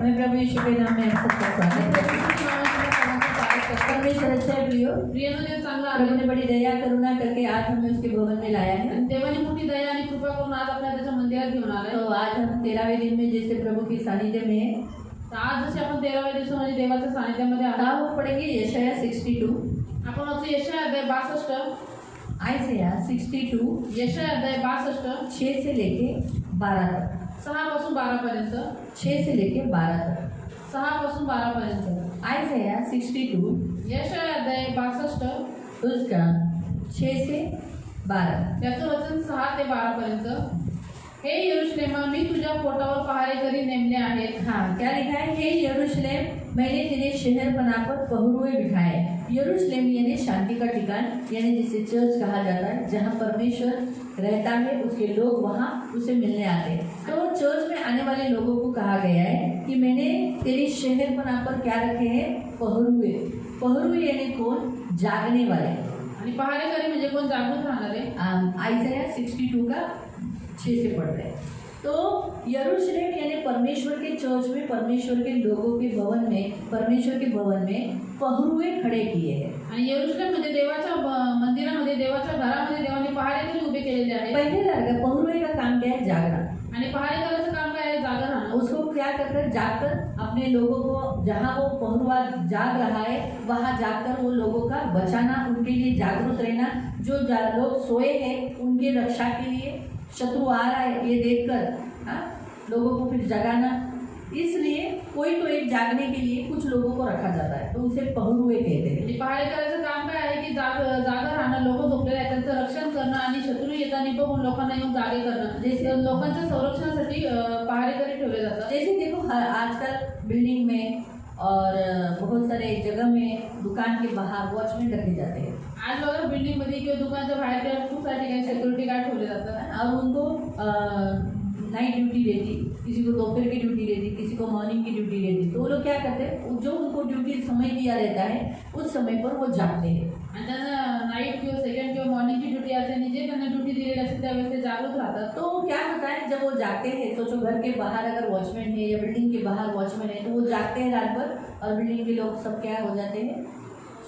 मैं प्रभु यीशु के नाम में आप सबका स्वागत करती हूँ। परमेश्वर अच्छा है प्रियो। प्रियानो देव चांगला प्रभु ने बड़ी दया करुणा करके आज हमें उसके भवन में लाया है। देवानी मोठी दया आणि कृपा करून आज आपल्या त्याच्या मंदिरात घेऊन आलाय। तो आज हम 13वें दिन में जैसे प्रभु की सानिध्य में है, तर आज जसे आपण 13व्या दिवसामध्ये देवाच्या सानिध्यामध्ये आहोत, हम पढ़ेंगे यशाया 62, आपण आज यशाया अध्याय 62, आयसाया 62 यशाया अध्याय 62 6 से लेके 12 तक, 6 पासून 12 पर्यंत, 6 से लेके 12 तक। 6 पासून 12 पर्यंत, आयसाया 62 यशाया अध्याय 62 उसका 6 से 12। त्याचं वचन 6 ते 12 पर्यंत। हे यरूशलेमा, मी तुझ्या पोटावर पहारेकरी नेमले आहेत। हाँ, क्या लिखा है? हे यरूशलेम, मैंने तेरे शहरपना पर पहरुए बिठाए। यरूशलेम यानी शांति का ठिकान, यानी जिसे चर्च कहा जाता है, जहाँ परमेश्वर रहता है, उसके लोग वहाँ उसे मिलने आते हैं। तो चर्च में आने वाले लोगों को कहा गया है कि मैंने तेरे शहरपना पर क्या रखे हैं? पहरुए। पहरुए यानी कौन? जागने वाले। आणि पहारेकरी म्हणजे कोण? जागृत राहणारे। आयसाया 62 का 6 से पढ़ रहे हैं। तो यरूशलेम यानी परमेश्वर के चर्च में, परमेश्वर के लोगों के भवन में, परमेश्वर के भवन में पहरुए खड़े किए हैं। आणि यरूशलेम म्हणजे देवाच्या मंदिरामध्ये, देवाच्या घरामध्ये देवाने पहारेकरी उभे केलेले आहेत। पहले लगा पहरुए का काम क्या है? जागना। आणि पहारेकऱ्याचं काम काय आहे? जागा राहणं। उसको क्या कर जाकर अपने लोगों को, जहाँ वो पहरुआ जाग रहा है वहाँ जाकर वो लोगों का बचाना, उनके लिए जागरूक रहना। जो लोग सोए हैं उनकी रक्षा के लिए, शत्रु आ रहा है ये देखकर लोगों को फिर जगाना। इसलिए कोई तो एक जागने के लिए कुछ लोगों को रखा जाता है, तो उसे पहरुए कहते हैं। आणि पहारेकऱ्याचं काम काय आहे की जागा राहणं, लोक झोपलेले आहेत त्यांचं रक्षण करणं आणि शत्रू येताना बघून लोकांना येऊन जागे करणं। जैसे लोकांच्या संरक्षणासाठी पहारेकरी ठेवले जातात। जैसे देखो आजकल बिल्डिंग में और बहुत सारे जगह में दुकान के बाहर वॉचमैन रखे जाते हैं। आज बघा बिल्डिंगमध्ये किंवा दुकानाच्या बाहेर किंवा खूप सारे ठिकाणी सिक्युरिटी गार्ड ठेवले जातात और उनको नाइट ड्यूटी रहती, किसी को दोपहर की ड्यूटी रहती, किसी को मॉर्निंग की ड्यूटी रहती। तो वो लोग क्या करते हैं? जो उनको ड्यूटी समय दिया रहता है उस समय पर वो जागते हैं। आणि त्यांना नाईट किंवा सेकंड किंवा मॉर्निंगची ड्यूटी असते आणि जे त्यांना ड्यूटी दिलेली असते त्यावेळेस ते जागृत राहतात। तो क्या होता है जब वो जागते हैं, सोचो घर के बाहर अगर वॉचमैन है या बिल्डिंग के बाहर वॉचमैन है, तो वो जागते हैं रात भर और बिल्डिंग के लोग सब क्या हो जाते हैं?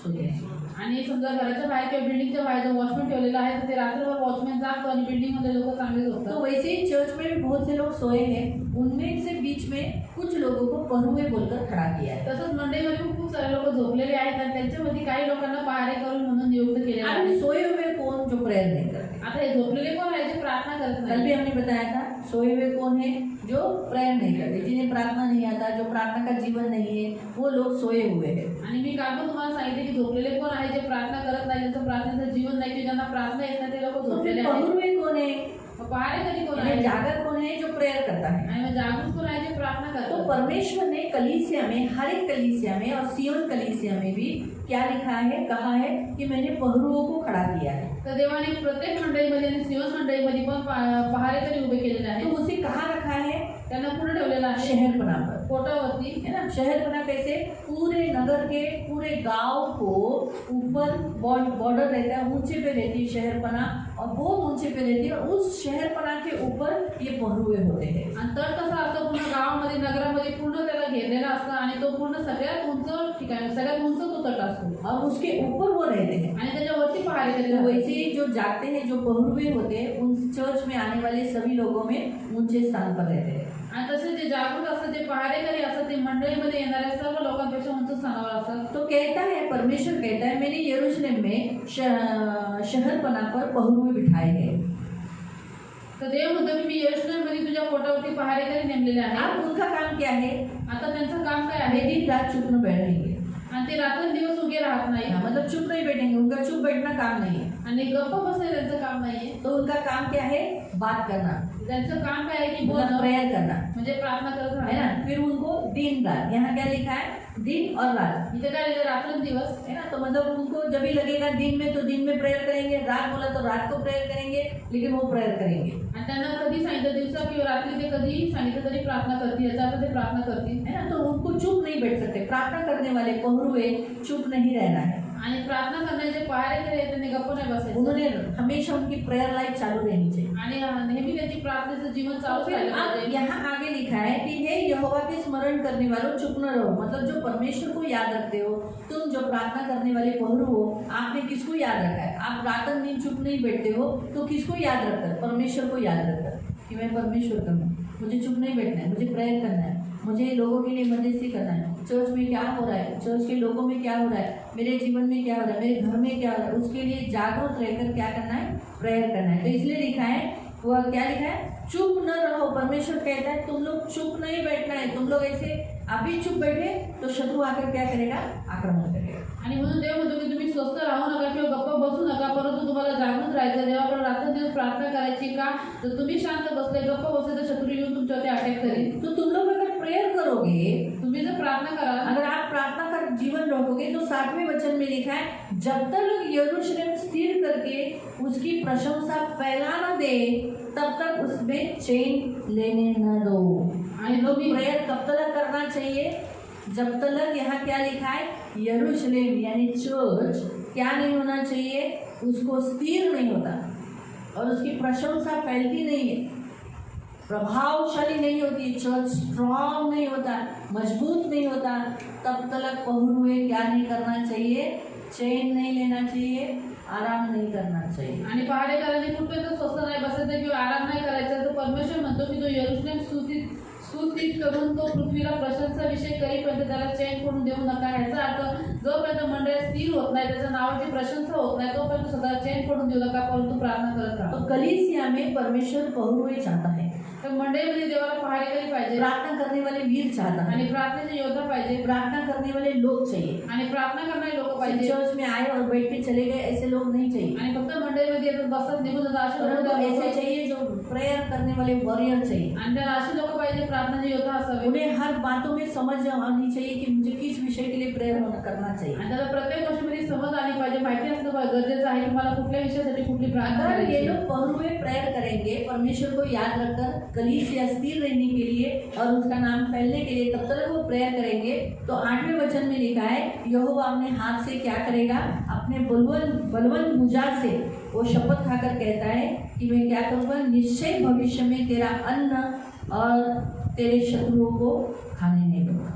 सोते हैं। आणि समजा घराच्या बाहेर किंवा बिल्डिंगच्या बाहेर जो वॉचमॅन ठेवलेला आहे तर ते रात्रभर वॉचमॅन जागतो आणि बिल्डिंगमध्ये लोक चांगले झोपतात। तो वैसे ही चर्च में भी बहुत से लोग सोए हैं, उनमें से बीच में कुछ लोगों को पहरुए बोलकर खड़ा किया है। तसंच मंडईमध्ये खूप सारे लोक झोपलेले आहेत आणि त्यांच्यामध्ये काही लोकांना पहारेकरी म्हणून नियुक्त केलेले अब आहे। सोए हुए कौन? जो प्रेयर नहीं करते। आता हे झोपलेले कोण आहे जे प्रार्थना करत कल भी नाही? हमने बताया था, सोए हुए कौन है? जो प्रेयर नहीं करते, जिन्हें प्रार्थना नहीं आता, जो प्रार्थना का जीवन नहीं है, वो लोग सोए हुए हैं। आणि मी काल पण तुम्हाला सांगितले की झोपलेले कोण आहे जे प्रार्थना करत नाही, ज्यांचं प्रार्थनेचं जीवन नाही, की ज्यांना प्रार्थना येत नाही ते लोक तो झोपलेले फिर आहेत। पहरुए कौन है? पहारेकरी कोण यानी आहे? जागत कौन है? जो प्रेयर करता है। आणि मग जागृत कोण आहे जे प्रार्थना तो करतात? परमेश्वर ने कलीसिया में, हर एक कलीसिया में और सियोन कलीसिया में भी क्या लिखा है, कहा है कि मैंने पहरुओं को खड़ा किया है। तर देवाने प्रत्येक मंडळीमध्ये आणि सियोन मंडळीमध्ये पण पहारेकरी उभे केलेले तो आहेत। उसे कहाँ रखा है? त्यांना पुढे ठेवलेला आहे शहरपना पर, पोटावरती, है ना। शहरपना कैसे? पूरे नगर के, पूरे गांव को ऊपर बॉर्डर रहता है, ऊंचे पे रहती है शहरपना, और बहुत ऊंचे पे रहती है, और उस शहरपना के ऊपर ये पहरुए होते हैं। आणि तट कसा असतो? पूर्ण गावामध्ये, नगरामध्ये पूर्ण त्याला घेरलेला असतो आणि तो पूर्ण सगळ्यात उंच ठिकाण, सगळ्यात उंच तो तट असतो और उसके ऊपर वो रहते हैं। आणि त्याच्यावरती पहारेकरी तो राहतात। वैसे ही जो जागते हैं, जो पहरुए होते हैं, उन चर्च में आने वाले सभी लोगों में ऊंचे स्थान पर रहते हैं। आणि तसे जे जागृत असतात, जे पहारेकरी असतात, ते मंडळीमध्ये येणाऱ्या सर्व लोकांपेक्षा उंच स्थानावर असतात। तो कहता है, परमेश्वर कहता है, मैंने यरूशलेम में शहरपना पर पहरुए बिठाए हैं। तर देव म्हणतो की मी यरूशलेममध्ये तुझ्या पोटावरती पहारेकरी नेमलेले आहे। अब उनका काम क्या है? आता त्यांचं काम काय आहे? वे दिन रात चुप न बैठेंगे। आणि ते रात्रंदिवस उगे राहत नाही, मतलब चुप नहीं बैठेंगे, उनका चुप बैठना काम नहीं है। आणि गप्प बसणे त्यांचं काम नाहीये। तो उनका काम क्या है? बात करना, त्यांचं काम काय आहे की मतलब बोलणं, प्रेयर करना, म्हणजे प्रार्थना करत है राहणं। ना। फिर उनको दिन रात, यहाँ क्या लिखा है? दिन और रात, इथे काय लिहिलं? रात्रंदिवस, है ना। तो मतलब उनको जब भी लगेगा दिन में तो दिन में प्रेयर करेंगे, रात बोला तो रात को प्रेयर करेंगे, लेकिन वो प्रेयर करेंगे, आणि त्यांना कधी सांगितलं दिवसा किंवा रात्री, ते कधी सांगितलं तरी प्रार्थना करतील, याचा अर्थ ते प्रार्थना करतील, है ना। तो उनको चुप नहीं बैठ सकते। प्रार्थना करने वाले पहरुए चुप नहीं रहना है। आणि प्रार्थना करण्याचे पहारेकरी आहेत त्यांनी गप्प नाही बसायचं उन्होंने हमेशा उनकी प्रेयर लाइफ चालू रहनी चाहिए। आणि नेहमी त्यांची प्रार्थनेचं जीवन तो चालू फिर राहिलं अब पाहिजे। यहाँ आगे लिखा है कि हे यहोवा के स्मरण करने वालों चुप न रहो, मतलब जो परमेश्वर को याद रखते हो, तुम जो प्रार्थना करने वाले पहरू हो, आपने किसको याद रखा है? आप रात दिन चुप नहीं बैठते हो तो किसको याद रखकर? परमेश्वर को याद रखकर कि मैं परमेश्वर का हूँ, मुझे चुप नहीं बैठना है, मुझे प्रेयर करना है, मुझे लोगों के लिए मदद करना है। चर्च में क्या हो रहा है, चर्च के लोगों में क्या हो रहा है, मेरे जीवन में क्या हो रहा है, मेरे घर में क्या हो रहा है, उसके लिए जागरूक रहकर क्या करना है? प्रेयर करना है। तो इसलिए लिखा है, वह क्या लिखा है? चुप न रहो। परमेश्वर कहता है तुम लोग चुप नहीं बैठना है। तुम लोग ऐसे अभी चुप बैठे तो शत्रु आकर क्या करेगा? आक्रमण करेगा। आणि म्हणून देव म्हणतो की तुम्ही स्वस्थ राहू नका किंवा गप्प बसू नका, परंतु तुम्हाला जागृत राहायचं, देवाकडे रात्रंदिवस प्रार्थना करायची का? तर तुम्ही शांत बसले गप्प बसले तर शत्रु येऊन तुमच्यावरती अटॅक करेल। तो तुम लोग अगर प्रेयर करोगे, तुम्ही जर प्रार्थना कराल, अगर आप प्रार्थना का जीवन रखोगे तो 7वें वचन में लिखा है, जब तक लोग यरूशलेम स्थिर करके उसकी प्रशंसा फैला न दे तब तक उसमें चैन लेने न दो। आणि लोग प्रेयर कब तक करना चाहिए? जब तक यहाँ क्या लिखा है? यरूशलेम यानी चर्च क्या नहीं होना चाहिए? उसको स्थिर नहीं होता और उसकी प्रशंसा फैलती नहीं है, प्रभावशाली नहीं होती, चर्च स्ट्रांग नहीं होता, मजबूत नहीं होता, तब तक पहुरुए क्या नहीं करना चाहिए? चैन नहीं लेना चाहिए, आराम नहीं करना चाहिए। आणि पहारेकरांनी कुठपर्यंत स्वस्थ नाही बसायचं किंवा आराम नाही करायचा, तर परमेश्वर म्हणतो की तो यरूशलेम सुस्थित करून तो पृथ्वीला प्रशंसा विषय करीपर्यंत त्याला चैन करून देऊ नका। ह्याचा अर्थ जोपर्यंत मंडळ स्थिर होत नाही, त्याच्या नावाची प्रशंसा होत नाही, तोपर्यंत स्वतःला चैन करून देऊ नका, परंतु प्रार्थना करत राहा। तो कलीसिया में परमेश्वर पहुरुए चाहता है, तर मंडळीमध्ये देवाला पहारेकरी पाहिजे, प्रार्थना करने वाले वीर चाहता है, आणि प्रार्थनेचे योद्धा पाहिजे, प्रार्थना करने वाले लोग चाहिए। आणि प्रार्थना करणारे लोक पाहिजे। चर्च में आए और बैठ के चले गए ऐसे लोग नहीं चाहिए, आणि फक्त मंडळीमध्ये येतात बसतात निघून जातात असे लोक परंतु ऐसे पाहिजे। चाहिए जो प्रेयर करने वाले वॉरियर चाहिए। आणि त्याला असे लोक पाहिजे प्रार्थनेचे योद्धा असावे, उन्हें हर बातों में समझ आनी चाहिए कि मुझे किस विषय के लिए प्रेयर करना चाहिए। आणि त्याला प्रत्येक गोष्टीमध्ये समज आली पाहिजे, माहिती असणं गरजेचं आहे की मला कुठल्या विषयासाठी कुठली प्रार्थना अगर ये करायची। लोग पहुरुए प्रेयर करेंगे परमेश्वर को याद रखकर कलीसिया स्थिर रहने के लिए और उसका नाम फैलने के लिए, तब तक वो प्रेयर करेंगे। तो 8वें वचन में लिखा है, यहोवा अपने हाथ से क्या करेगा? अपने बलवंत भुजा से वो शपथ खाकर कहता है कि मैं क्या करूँगा? निश्चय भविष्य में तेरा अन्न और तेरे शत्रुओं को खाने नहीं दूंगा।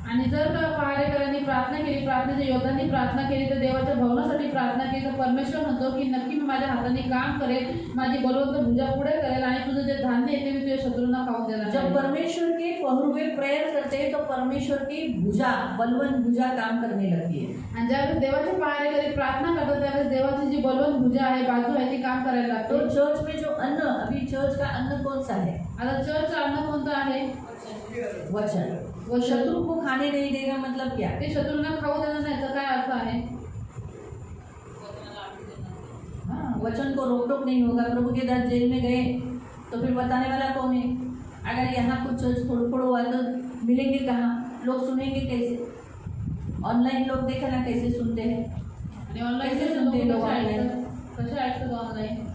आणि जर का पहारेकरांनी प्रार्थना केली, प्रार्थनेच्या योद्धांनी प्रार्थना केली, तर देवाच्या भवनासाठी प्रार्थना केली, तर परमेश्वर म्हणतो की नक्की मी माझ्या हाताने काम करेल, माझी बलवंत भुजा पुढे करेल आणि तुझं जे धान्य आहे ते मी तुझ्या शत्रूंना खाऊन देणार। जब परमेश्वर के पहुरुए प्रेयर करते हैं तो परमेश्वर की भुजा, बलवंत भुजा काम करने लगती है। आणि ज्यावेळेस देवाचे पहारेकरी प्रार्थना करतात त्यावेळेस देवाची जी बलवंत भुजा आहे, बाजू आहे, ती काम करायला तो लागते। चर्च में जो अन्न, अभी चर्च का अन्न कौन सा है? आता चर्च अन्न कोणतं आहे? वचन। वो शत्रु को खाने नहीं देगा मतलब क्या? ते शत्रूंना खाऊ देणार नाही, याचा काय अर्थ आहे? हाँ, वचन को रोक टोक नहीं होगा। प्रभु के दास जेल में गए तो फिर बताने वाला कौन है? अगर यहाँ कुछ चर्च थोड़ा हुआ तो मिलेंगे कहाँ? लोग सुनेंगे कैसे? ऑनलाइन लोग देखा ना कैसे सुनते हैं, आणि ऑनलाईन कैसे सुनते हैं लोग ऑनलाइन? कसे ऐकतात ऑनलाईन?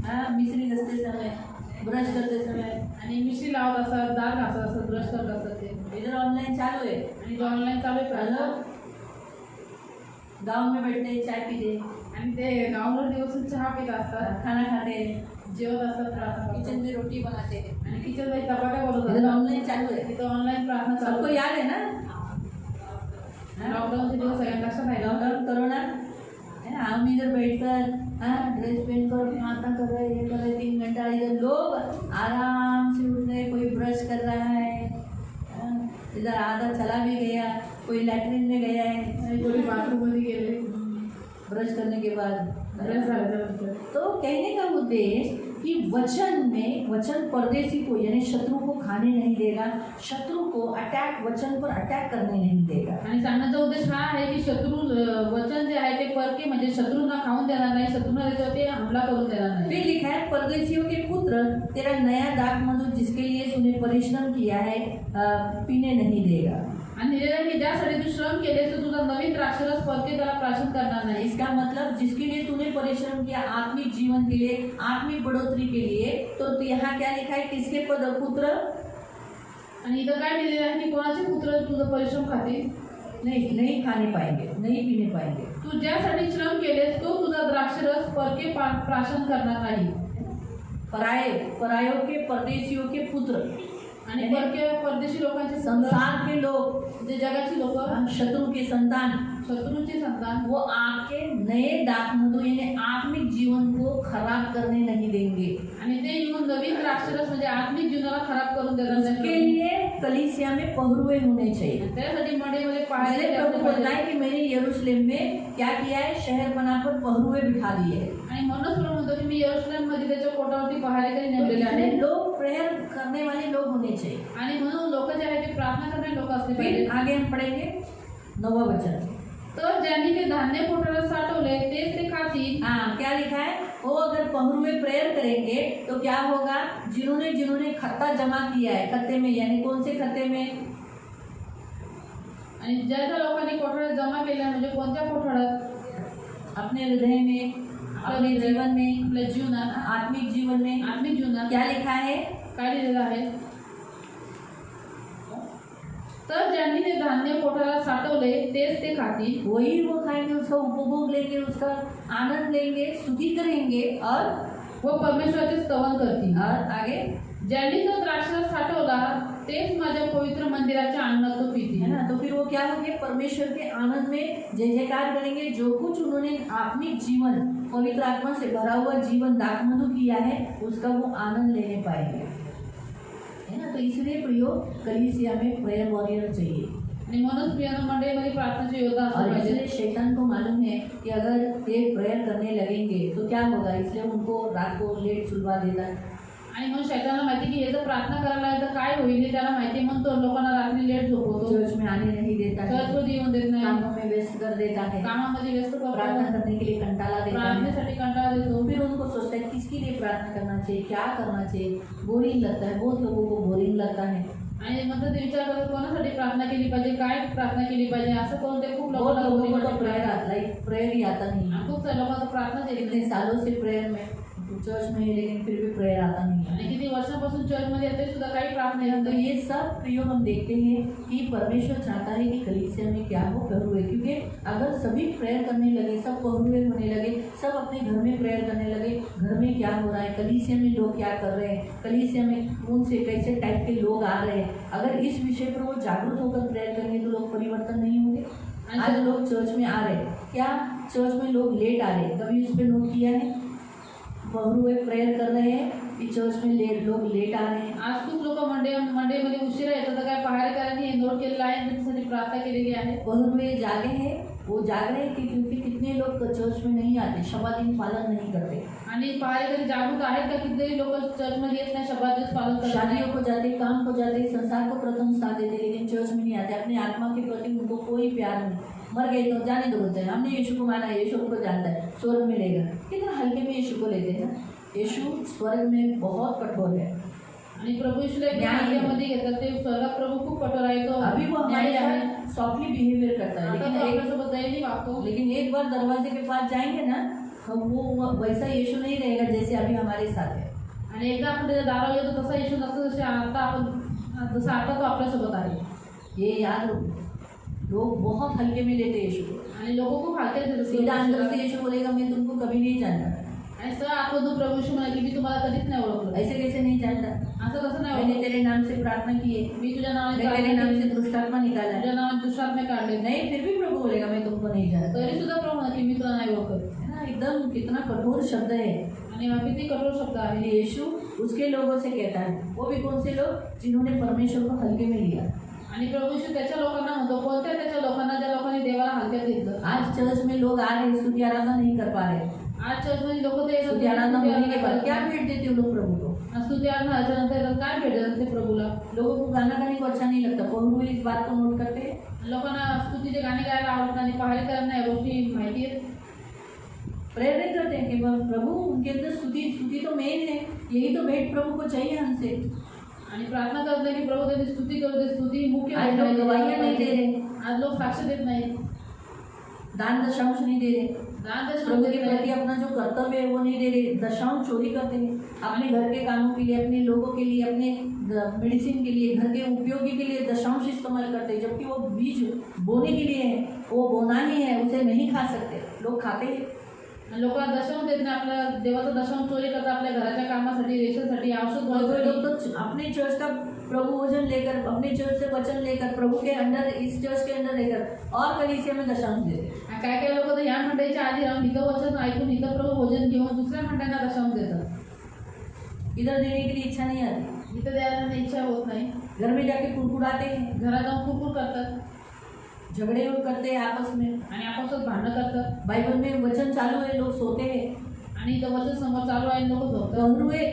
हाँ, मिश्री दसते समय, ब्रश करते समय, आणि मिशी लावत असतात, दात घासत असतात, ब्रश करत असतात ते, इधर ऑनलाइन चालू है, आणि जे ऑनलाईन चालू आहे हेलो, गांव में बैठते चाय पीते, आणि ते गावावर दिवस चहा पित असतात, खाना खाते, जेवत असतात, प्रार्थना किचन करतात, में रोटी बनाते, आणि किचन मध्ये चपात्या बोलत इधर असतात। ऑनलाइन चालू है। तिथं ऑनलाईन प्रार्थना चालू सबको आहे। याद है ना? लॉकडाऊनचे दिवस सगळ्यांना लक्षात आहे। लॉकडाउन कोरोना है, हम इधर बैठकर ड्रेस पहन कर प्रार्थना कर रहे, ये कर रहे, 3 घंटा इधर लोग आराम से उठ रहे, कोई ब्रश कर रहा है, इधर आधा चला भी गया, कोई लैट्रिन में गया है, आणि कोणी बाथरूम मध्ये गेले, ब्रश करने के बाद ब्रश झाल्यानंतर। तो कहने का उद्देश्य कि वचन परदेशी को यानी शत्रु को खाने नहीं देगा, शत्रु को वचन पर अटैक करने नहीं देगा। आणि सांगण्याचा उद्देश हा आहे की शत्रू वचन जे आहे ते परके म्हणजे शत्रूंना खाऊन देणार नाही, शत्रूंना त्याच्यावरती हमला करून देणार नाही। फिर लिखा है, परदेशियों के पुत्र तेरा नया दाख मधु जिसके लिए तूने परिश्रम किया है पीने नहीं देगा। आणि दिलेला की ज्यासाठी तू श्रम केले तो तुझा नवीन द्राक्षरस परके त्याला प्राशन करणार नाही। इसका मतलब जिसके लिए तूने परिश्रम किया आत्मिक जीवन के लिए, आत्मिक बढ़ोतरी के लिए, तो यहाँ क्या लिखा है? किसके पुत्र? आणि इथं काय दिलेलं आहे की कोणाचे पुत्र तुझं परिश्रम खातील? नहीं खाने पाएंगे, नहीं पीने पाएंगे। तू ज्यासाठी श्रम केलेस तो तुझा द्राक्षरस परके प्राशन करणार नाही। परायों के, परदेशियों के पुत्र आणि परदेशी लोकांचे संसार के लोग, जे जगाची लोक, शत्रु के संतान, शत्रूंची संतान, वो आपके नए दाखमधु यानी आत्मिक जीवन को खराब करने नहीं देंगे। आणि ते येऊन नवीन द्राक्षरस म्हणजे आत्मिक जीवनाला खराब करून देणार उसके नाही। लिए कलीसिया में पहुरुए होने चाहिए। त्यासाठी मंडळीमध्ये इसलिए प्रभु बोलता है कि मैंने यरूशलेम में क्या किया है, शहरपना पर पहुरुए बिठा दिए है। आणि म्हणूनच प्रभू म्हणतो की मी यरूशलेम मध्ये त्याच्या कोटावरती पहारेकरी नेमलेले इसलिए आहेत लोग प्रेयर करने वाले लोग होने चाहिए। आणि म्हणून लोक जे आहेत ते प्रार्थना करणारे लोक असले फिर पाहिजे। आगे हम पढ़ेंगे 9वां वचन। तर ज्यांनी ते धान्य पोटाला साठवले तेच ते खातील। हाँ, क्या लिखा है, वो अगर पहुरुए प्रेयर करेंगे तो क्या होगा, जिन्होंने खत्ता जमा किया है खत्ते में, यानी कौन से खत्ते में, आणि ज्या ज्या लोकांनी कोठाळ्यात जमा केल्या म्हणजे कोणत्या कोठाळ्यात, अपने हृदय में, अपने जीवन में, आपल्या जीवनात, आत्मिक जीवन में, आत्मिक जीवनात क्या लिखा है, काय लिहिलेलं आहे, तर ज्यांनी ते धान्य पोटाला साठवले तेच ते खातील। वही वो खाएंगे, उसका उपभोग लेंगे, उसका आनंद लेंगे, स्तुति करेंगे और व परमेश्वराचे स्तवन करतील। और आगे ज्यांनी तो द्राक्षरस साठवला तेच माझ्या पवित्र मंदिराच्या अंगणात तो है पितील। ना। तो फिर वो क्या होंगे, परमेश्वर के आनंद में जय जयकार करेंगे। जो कुछ उन्होंने आत्मिक जीवन, पवित्र आत्मा से भरा हुआ जीवन दाखमधु किया है, उसका वो आनंद लेने पाएंगे, है ना। तो इसलिए प्रियो, कलीसिया में प्रेयर वॉरियर चाहिए। आणि म्हणून प्रियानो मंडळीमध्ये प्रार्थनेचे योद्धा असले और पाहिजे। इसलिए शैतान को मालूम है कि अगर ये प्रेयर करने लगेंगे तो क्या होगा, इसलिए उनको रात को लेट सुलवा देता है। आणि म्हणून शैतानाला माहिती की हे जर प्रार्थना करायला लागलं तर काय होईल हे त्याला माहिती, म्हणून तो लोकांना रात्री लेट झोपवतो, चर्च में आने नहीं देता है, चर्चमध्ये येऊन देत नाही, कामों में व्यस्त कर देता है, कामामध्ये व्यस्त प्रार्थना करतो, करने के लिए कंटाला देता है। प्रार्थनेसाठी कंटाळा देतो। फिर उनको सोचता है किसके लिए प्रार्थना करना चाहिए, क्या करना चाहिए, बोरिंग लगता है, बहुत लोगों को बोरिंग लगता है। आणि नंतर ते विचार करतात कोणासाठी प्रार्थना केली पाहिजे, काय प्रार्थना केली पाहिजे, असं करून ते खूप बहुत लोकांना लोगों को तो बोरिंग प्रेयर वाटतं। लाइक प्रेयर ही आता नहीं है। खूप साऱ्या लोकांना प्रार्थना केली इतने सालों से प्रेयर में चर्च में है, लेकिन फिर भी प्रेयर आता नहीं आणि है। किती वर्षापासून चर्चमध्ये येते सुद्धा काही प्रार्थना येत तो नाही। ये सब प्रयोग हम देखते हैं कि परमेश्वर चाहता है कि कलीसिया में क्या हो, पहुरुए। क्योंकि अगर सभी प्रेयर करने लगे, सब पहुरुए होने लगे, सब अपने घर में प्रेयर करने लगे, घर में क्या हो रहा है, कलीसिया में लोग क्या कर रहे हैं, कलीसिया में कौन से कैसे टाइप के लोग आ रहे हैं, अगर इस विषय पर वो जागरूक होकर प्रेयर करेंगे तो लोग परिवर्तन नहीं होंगे। आज लोग चर्च में आ रहे हैं, क्या चर्च में लोग लेट आ रहे हैं, कभी उस पर नोट किया है, पहुरुए प्रेयर कर रहे हैं कि चर्च में लोग लेट आ रहे हैं। आज खूप लोक मंडळीमध्ये उशिरा येतात, तर काय पहारेकरांनी हे नोट केलेलं आहे, त्यांच्यासाठी प्रार्थना केलेली आहे। पहुरुए जागे हैं, वो जाग रहे हैं क्योंकि कितने लोग चर्च में नहीं आते, शब्द दिन पालन नहीं करते, आणि पहारेकरी जागरूक आहेत का, कितीतरी लोक चर्चमध्ये येत नाही, शब्दात दिवस पालन करत नाही। शादियों को जाते, काम को जाते, संसार को प्रथम स्थान देते, लेकिन चर्च में नहीं आते। अपने आत्मा के प्रति उनको कोई प्यार नहीं, मर गए तो जाने दो बोलते हैं, हमने यीशु को माना, यीशु को जानता है, स्वर्ग मिलेगा। कितना हल्के में यीशु को लेते हैं। यीशु स्वर्ग में बहुत कठोर है। आणि प्रभू यीशुला न्यायामध्ये घेतात, ते स्वर्गात प्रभू खूप कठोर आहे, तो अभी वो हमारे न्यायी आहे। साथ सॉफ्टली बिहेवियर करता है, आता तो आपल्यासोबत दयेने वागतो, लेकिन एक बार दरवाजे के पास जाएंगे ना, हम वो वैसा यीशु नहीं रहेगा जैसे अभी हमारे साथ है। आणि एकदा आपण त्याच्या दारावर येतो तसा यीशु नसतो, जसे आता तो आपल्यासोबत आहे। ये याद रखो, लोग बहुत हल्के में लेते हैं यीशु को। आणि लोक खूप हलके देतात सीधा अंदर से यीशु बोलेगा मैं तुमको कभी नहीं जानता। आणि सर आतमधून प्रभू यीशु म्हणाले की मी तुम्हाला कधीच नाही ओळखलं। ऐसे कैसे नहीं जानता, असं कसं नाही मैंने ओळखलं, तेरे नाम से प्रार्थना की है, मी तुझ्या नावाने मैं तेरे नाम प्रार्थना से केली, दुष्टात्मा निकाला है। तुझ्या नावाने दुष्टात्मा काढले, नहीं, फिर भी प्रभु बोलेगा मैं तुमको नहीं जानता। तरी सुद्धा प्रभू म्हणाले की मी तुला नाही ओळखत। है ना, एकदम कितना कठोर शब्द है। आणि हा किती कठोर शब्द आहे। लेकिन यीशु उसके लोगों से कहता है, वो भी कौन से लोग, जिन्होंने परमेश्वर को हल्के में लिया। आणि प्रभू यीशु त्याच्या लोकांना म्हणतो, कोणत्या त्याच्या लोकांना, ज्या लोकांनी देवाला हलक्यात घेतलं। आज चर्च में लोग आ रहे हैं, स्तुति आराधना नहीं कर पा रहे। आज चर्चमध्ये लोक ते स्तुति आराधना होने के बाद क्या भेंट देते हो लोग प्रभु को? स्तुती आराधना झाल्यानंतर काय भेट देतात ते प्रभूला? लोगों को गाना गाने को अच्छा नहीं लगता, पहुरुए इस बात को नोट करते हैं। लोकांना स्तुतीचे गाणे गायला आवडत नाही, पहारेकरांना या गोष्टी माहिती आहेत। प्रेरित करते हैं कि प्रभु उनके अंदर स्तुति तो मेन है, यही तो भेंट प्रभु को चाहिए हमसे। आणि प्रार्थना करत नाही की प्रभू त्यांची स्तुती करू दे, स्तुती मुख्य आज लोग गवाहियां नहीं दे रहे, आज लोक साक्ष देत नाही, दान दशांश नहीं दे रहे, दान दशक प्रभु के देत प्रति नाही, अपना जो कर्तव्य है वो नहीं दे रहे, दशांश चोरी करते हैं अपने घर के कामों के लिए, अपने लोगों के लिए, अपने मेडिसिन के लिए, घर के उपयोगी के लिए दशांश इस्तेमाल करते हैं, जबकि वो बीज बोने के लिए है, वो बोना ही है, उसे नहीं खा सकते, लोग खाते हैं। लोक दशांश देत नाही, आपल्या देवाचं दशांश चोरी करतात, आपल्या घराच्या कामासाठी, रेशनसाठी, औषध कोई गोळ्यासाठी। लोग तो अपने चर्च का प्रभु वचन लेकर, अपने चर्च से वचन लेकर, प्रभु के अंडर, इस चर्च के अंडर लेकर और कलीसिया में दशांश देते। काय काय लोक तर या मंडळीच्या आधी राहून इथं वचन ऐकून इथं प्रभू भोजन घेऊन दुसऱ्या मंडळांना दशांश देतात। इधर देने के लिए इच्छा नहीं आती, इथं द्यायला इच्छा होत नाही, घर में जाके कुड़कुड़ाते हैं, घरात जाऊन कुरकुर करतात झगड़े करते हैं आपस में, आणि आपापसात भांडणं करतात बाइबल में वचन चालू है, लोग सोते हैं। आणि इथं वचन समोर चालू आहे लोक झोपतात। बहुरुए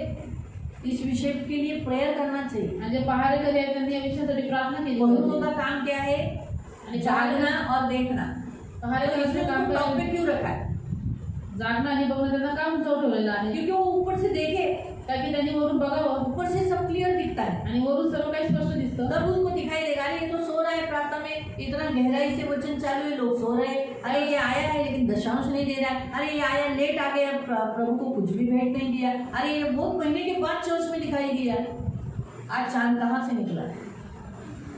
इस विषय के लिए प्रेयर करना चाहिए। आणि जे पहारेकरी आहेत त्यांनी या विषयासाठी प्रार्थना केली बहुरुओं पाहिजे। का काम क्या है? आणि जागना और देखना। तो पहारेकऱ्यांचं काम इसने टॉप पे क्यों रखा है? जागणं आणि बघणं त्यांना काम उंचावर ठेवलेलं आहे, क्योंकि वो ऊपर से देखे, कारण की त्यांनी वरून बघावं ऊपर से सब क्लियर दिखता है, आणि वरून सर्व काही स्पष्ट दिसतं। तब उनको दिखाई देगा, अरे ये तो सो रहा है प्रार्थना में, इतना गहराई से वचन चालू है, लोग सो रहे हैं, अरे ये आया है लेकिन दशांश नहीं दे रहा है, अरे ये आया लेट आ गया, प्रभु को कुछ भी भेंट नहीं दिया, अरे ये बहुत महीने के बाद चर्च में दिखाई दिया, आज चांद कहाँ से निकला?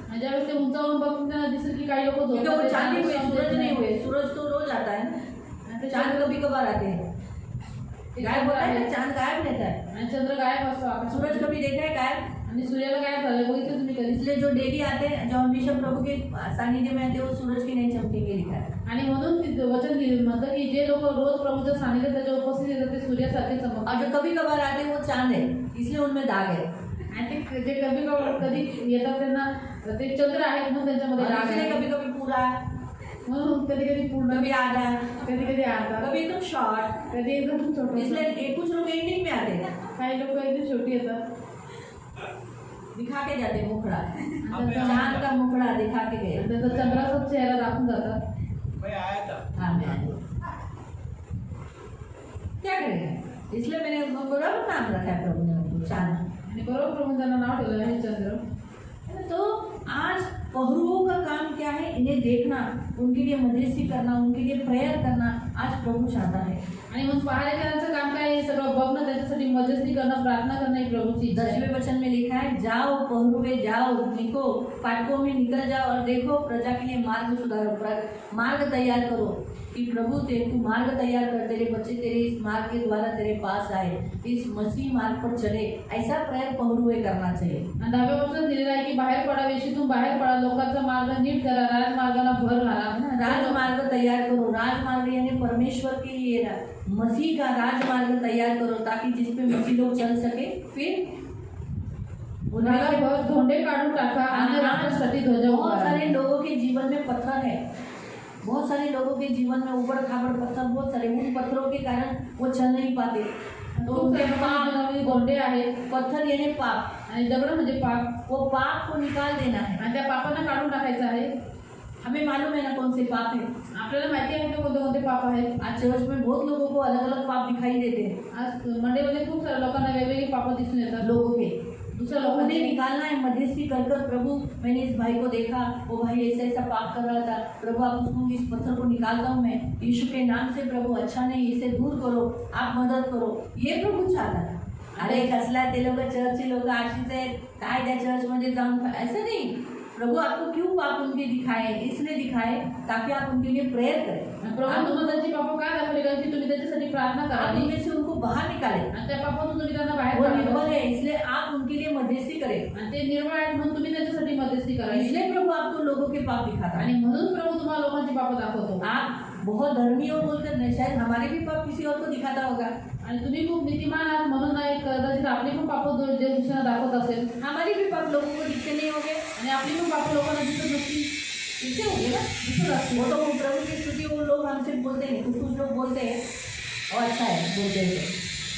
आणि ज्यावेळेस ते उंचावरून बघून त्यांना दिसत की काही लोक क्योंकि वो चांद ही हुए, सूरज नहीं हुए, सूरज तो रोज आता है ना, आणि चांद कभी कभार आते हैं, गायब होता है ना, चांद गायब रहता है, आणि चंद्र गायब असतो, आकाशात सूरज कभी देखा है गायब? आणि सूर्याला गायब झालं बघितलं तुम्ही कधी? इसलिए जो डेली आते हैं, जो हमेशा प्रभु के सानिध्य में आते हैं, वो सूरज की नहीं चमकेंगे लिखा है। आणि म्हणून तिथं वचन म्हणतं की जे लोक रोज प्रभूच्या सानिध्यात त्याच्या उपस्थित येतात ते सूर्यासारखे चमकतात, और जो कभी कभार आते हैं वो चांद है, इसलिए उनमें दाग है। आणि ते जे कधी येतात त्यांना ते चंद्र आहेत म्हणून त्यांच्यामध्ये और राग इसलिए आहे, कभी कभी पूरा, म्हणून कधी कधी पूर्ण, कभी आधा, कधी कधी अर्धा, कभी एकदम शॉर्ट, कधी एकदम छोटं। इसलिए कुछ लोग एंडिंग में आते हैं, काही लोक एकदम छोटी येतात, दिखा के जाते हैं मुखड़ा, आणि त्यांचा चांद का मुखड़ा दिखा के गए। त्यांचा चंद्राचा चेहरा दाखवून जातात। मैं आया था। हाँ मैं आई। क्या करेंगे? इसलिए मैंने उनको बराबर नाम रखा है प्रभु ने उनको, चांद। आणि बरोबर प्रभू त्यांना नाव ठेवलं आहे चंद्र। तो आज पहरुओं का काम क्या है? इन्हें देखना, उनके लिए मध्यस्थी करना, उनके लिए प्रेयर करना आज प्रभु चाहता है। आणि मग पहारेकरांचं काम काय आहे? सगळं बघणं, त्याच्यासाठी मध्यस्थी करणं, प्रार्थना करणं ही प्रभूची इच्छा आहे। 10वें वचन में लिखा है, जाओ पहरुए जाओ, निको फाटकों में निकल जाओ और देखो प्रजा के लिए मार्ग सुधारो, मार्ग तैयार करो कि प्रभु तू मार्ग तैयार कर, तेरे बच्चे तेरे इस मार्ग के द्वारा तेरे पास आए, इस मसीह मार्ग पर चले, ऐसा प्रेयर पहरुए करना चाहिए। आणि 10व्या वचनात दिलेलं आहे की बाहेर पडा, वेशीतून बाहेर पडा, लोकांचा मार्ग नीट करा, राजमार्गाला भर घाला। राजमार्ग तैयार करो, राजमार्ग यानी परमेश्वर के लिए मसीह का राजमार्ग तैयार करो, ताकि जिसपे मसीह लोग चल सके। फिर उन्हाला भर धोंडे काढून टाका आणि राष्ट्रासाठी ध्वज बहुत उभारा। सारे लोगों के जीवन में पत्थर है, बहुत सारे लोगों के जीवन में उबड़ खाबड़ पत्थर, बहुत सारे, उन पत्थरों के कारण वो चल नहीं पाते। तो खूप उनके सारे पाप, जीवनामध्ये धोंडे आहेत, पत्थर यानी पाप, आणि दगड म्हणजे पाप, वो पाप को निकाल देना है। आणि त्या पापांना काढून टाकायचं आहे। हमें मालूम है ना कौन से पाप है। आपल्याला माहिती आहे की कोणते कोणते पाप आहेत। आज चर्च में बहुत लोगों को अलग अलग पाप दिखाई देते हैं, आज मंडळीमध्ये खूप साऱ्या लोकांना वेगवेगळी पाप दिसून येतात। लोगों के दुसऱ्या उन्हें लोकांनी निकालना है, मध्यस्थी कर कर, प्रभु मैंने इस भाई को देखा, वो भाई ऐसा ऐसा पाप कर रहा था, प्रभु आप उसको, इस पत्थर को निकालता हूँ मैं यीशु के नाम से, प्रभु अच्छा नहीं, इसे दूर करो, आप मदद करो, ये प्रभु चाहता है। अरे कसला ते लोक चर्चचे लोक अशीच आहेत, काय त्या चर्च मध्ये जाऊन, ऐसा नहीं। प्रभु आपको क्यों पाप उनके दिखाए? इसलिए दिखाए ताकि आप उनके लिए प्रेयर करें। प्रभू तुम्हाला त्यांची पाप काय दाखवली कारण की तुम्ही त्याच्यासाठी प्रार्थना करा आप उनमें से उनको बाहर निकाले, आणि त्या पापातून तुम्ही त्यांना बाहेर वो काढा। निर्बल है इसलिए आप उनके लिए मध्यस्थी करें, आणि ते निर्मळ आहेत म्हणून तुम्ही त्यांच्यासाठी मध्यस्थी करा। इसलिए प्रभु आपको लोगों के पाप दिखाता आणि है। म्हणून प्रभू तुम्हाला लोकांची पाप दाखवतो। आप बहुत धर्मी हो बोलकर नहीं, शायद हमारे भी पाप किसी और को दिखाता होगा, आणि तुम्ही खूप नीतिमान आहात म्हणून नाही, कदाचित आपली पण पाप दुसऱ्यांना दाखवत असेल, हमारी भी पाप लोगों को दिखते नहीं होंगे, आणि आपली पण पाप लोकांना दिसत नसतील, दिखते होंगे ना, दिसत असतील। वो तो प्रभु की स्तुति वो लोग हमसे बोलते हैं, कुछ लोग बोलते हैं और अच्छा है बोलते हैं,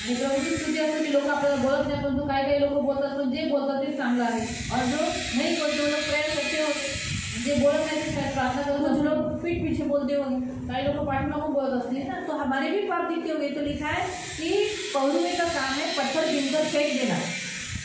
आणि प्रभूची स्तुती असते की लोक आपल्याला बोलत नाही, पण काही लोक बोलतात, पण जे बोलतात ते चांगलं आहे। और जो नहीं बोलते वो लोग प्रेयर करते होंगे, जे बोलत नाही ते शायद प्रार्थना करत कुछ असतील, लोग पीठ पीछे बोलते होंगे, काही लोक पाठीमागून बोलत असतील। है ना, तो हमारे भी पाप दिखते होंगे। तो लिखा है कि पहरुए का काम है पत्थर गिनकर फेंक देना।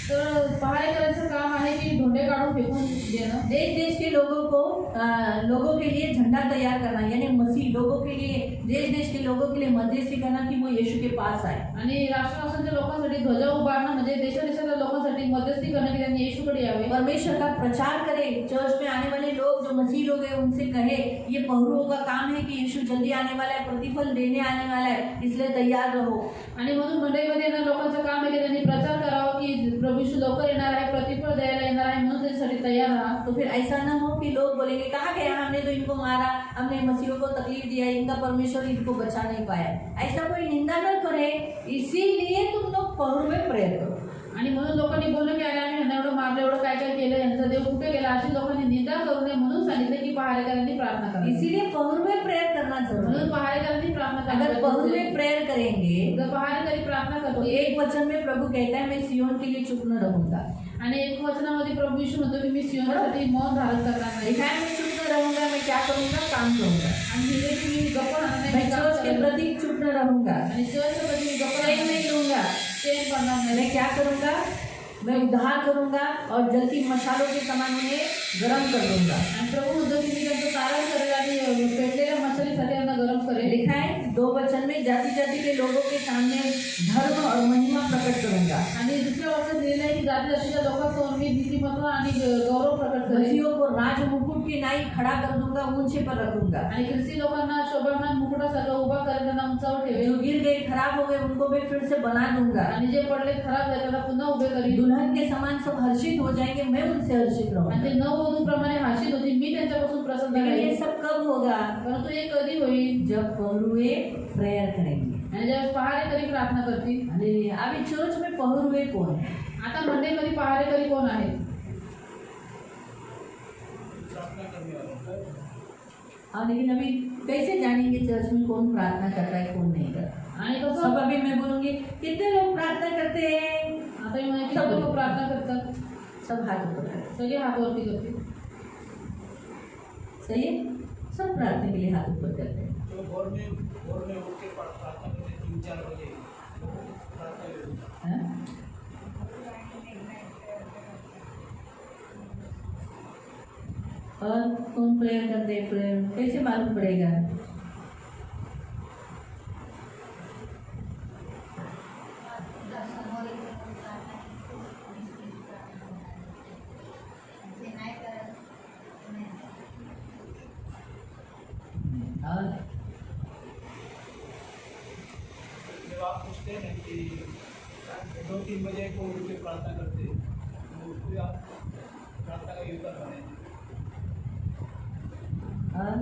तर पहारेकरांचं काम आहे की धोंडे काढून फेकून देणं। देश देश के लोगों के लिए झंडा तैयार करना, यानी मसीह लोगों के लिए, देश देश के लोगों के लिए मध्यस्थी करना कि वो यीशु के पास आए। आणि राष्ट्राच्या लोकांसाठी ध्वज उभारणं म्हणजे देशादेशाच्या लोकांसाठी मध्यस्थी करणं की त्यांनी येशूकडे यावे। परमेश्वर का प्रचार करें, चर्च में आने वाले लोग जो मसीह लोग हैं उनसे कहे ये पहरुओं का काम है कि यीशु जल्दी आने वाला है, प्रतिफल देने आने वाला है, इसलिए तैयार रहो। आणि म्हणून मंडळीमध्ये येणाऱ्या लोकांचं काम आहे की त्यांनी प्रचार करावा की प्रभू यीशु लवकर येणार आहे, प्रतिफळ द्यायला येणार आहे, म्हणून त्याच्यासाठी तयार राहा. तो फिर ऐसा ना हो कि लोग बोलेंगे कहाँ गया, हमने तो इनको मारा, हमने मसीहों को तकलीफ दिया, इनका परमेश्वर इनको बचा नहीं पाया। ऐसा कोई निंदा न करे, इसीलिए तुम लोग पहरुए प्रेयर करो। आणि म्हणून लोकांनी बोललं की अरे आम्ही ह्यांना एवढं मारलं, एवढं काय काय केलं, यांचा देव कुठे गेला, अशी लोकांनी निंदा करू नये म्हणून सांगितलं की पहारेकरांनी प्रार्थना करा. इसीलिए पहरुए प्रेयर करना जरूरी म्हणून है। पहारेकरांनी प्रार्थना अगर करा. पहरुए प्रेयर करेंगे जर पहारेकरी प्रार्थना तो करतो एक वचन में प्रभु कहता है मैं सियोन के लिए चुप न रहूंगा। आणि एक वचनामध्ये प्रभू यीशु म्हणतो की मी सियोनासाठी मौन धारण करणार नाही. लिखा है मैं चुप न रहूंगा, मैं क्या करूंगा, काम करूंगा। आणि लिहिले की मी गप्प राहणार नाही, मैं मी काम चर्च के करेन. प्रति चुप न रहूंगा, आणि चर्चच्या प्रति मी गप्प चैन राहणार नहीं नाही, लूंगा। चैन करणार नाही. मैं क्या करूंगा, मैं उद्धार करूंगा और जलती मशालों के समान उन्हें गर्म कर दूंगा। आणि प्रभू म्हणतो की मी त्यांचं तारण करेल आणि पेटलेल्या मशालीसाठी त्यांना गरम करेल. लिखा है 2 वचन में जाति जाति के लोगों के सामने धर्म और महिमा प्रकट करूंगा। आणि दुसऱ्या वाक्यात लिहिलं आहे की जाती जातीच्या लोकांसमोर मी नीतिमत्व आणि गौरव प्रकट करेल. मसीहों को राज मुकुट के नाई खड़ा कर दूंगा, ऊंचे पर रखूंगा। आणि ख्रिस्ती लोकांना शोभामान मुकुटासारखं उभा करेल, त्यांना उंचावर ठेवेल. जो गिर गए, खराब हो गए, उनको मैं फिर से बना दूंगा। आणि जे पडले खराब झाले त्यांना पुन्हा उभे करील. दुल्हन के समान सब हर्षित हो जाएंगे, मैं उनसे हर्षित आणि रहूंगा। ते नववधूप्रमाणे हर्षित होती, मी त्यांच्यापासून प्रसन्न लेकिन ये राहील. सब कब होगा? परंतु हे कधी होईल? जब पहरुए प्रेयर करेंगे। आणि ज्यावेळेस पहारेकरी प्रार्थना करतील. हालेलुया। अभी चर्च में पहरुए कौन है? आता मंडळीमध्ये पहारेकरी कोण आहेत? हाँ, लेकिन अभी कैसे जानेंगे चर्च में कौन प्रार्थना करता है कौन नहीं करता? आणि कसं सब अभी मैं बोलूंगी कितने लोग प्रार्थना करते हैं, आता मी म्हणते किती लोक प्रार्थना करतात? सब हाथ ऊपर करते सगळे हातवरती करतील. हैं। सही है, सब प्रार्थना के लिए हाथ ऊपर करते हैं। तो भोर में उठ के प्रार्थना करते 3-4 बजे प्रार्थना करते। हाँ? और कौन प्रेयर करते हैं? प्रेयर कैसे मालूम पड़ेगा? और जब आप पूछते हैं कि 2-3 बजे को उठ के प्रार्थना करते हैं, तो उसको आप प्रार्थना का योगदान बने। और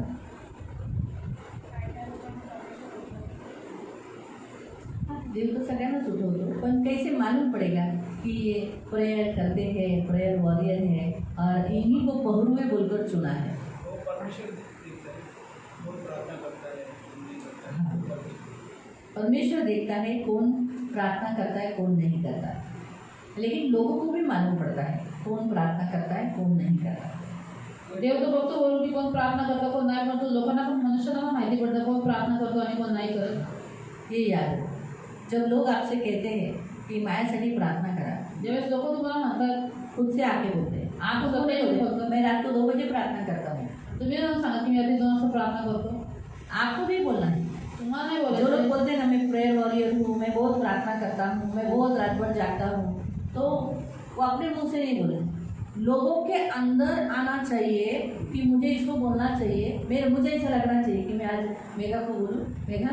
दिल तो सगळ्यांनाच उठवतो, पण कैसे मालूम पड़ेगा कि ये प्रेयर करते हैं, प्रेयर वॉरियर है और इन्हीं को पहरुए बोलकर चुना है? वो परमेश्वर देखता है, वो प्रार्थना करता है, नहीं करता है। परमेश्वर देखता है कौन प्रार्थना करता है कौन नहीं करता है, लेकिन लोगों को भी मालूम पड़ता है कौन प्रार्थना करता है कौन नहीं करता। देव तो बघतो वरून की कोण प्रार्थना करतो कोण नाही, परंतु लोकांना पण मनुष्यांना माहिती पडतं कोण प्रार्थना करतो आणि कोण नाही करत. ये याद रखो। जब लोग आपसे कहते हैं कि माझ्यासाठी प्रार्थना करा, ज्यावेळेस लोक तुम्हाला म्हणतात, खुद से आके बोलते हैं, आप तो नहीं बोलते मैं रात को 2 बजे प्रार्थना करता हूँ, तुम्ही ना सांगा की मी आधी 2 वाजता प्रार्थना करतो. आपको नहीं बोलना है। तुम्हाला नाही जो लोग बोलायचं. बोलते हैं ना मैं प्रेयर वॉरियर हूँ, मैं बहुत प्रार्थना करता हूँ, मैं बहुत रात भर जागता हूँ, तो वो अपने मुंह से नहीं बोले, लोगों के अंदर आना चाहिए कि मुझे इसको बोलना चाहिए। मुझे ऐसा लगना चाहिए कि मैं आज मेघा को बोलूँ, मेघा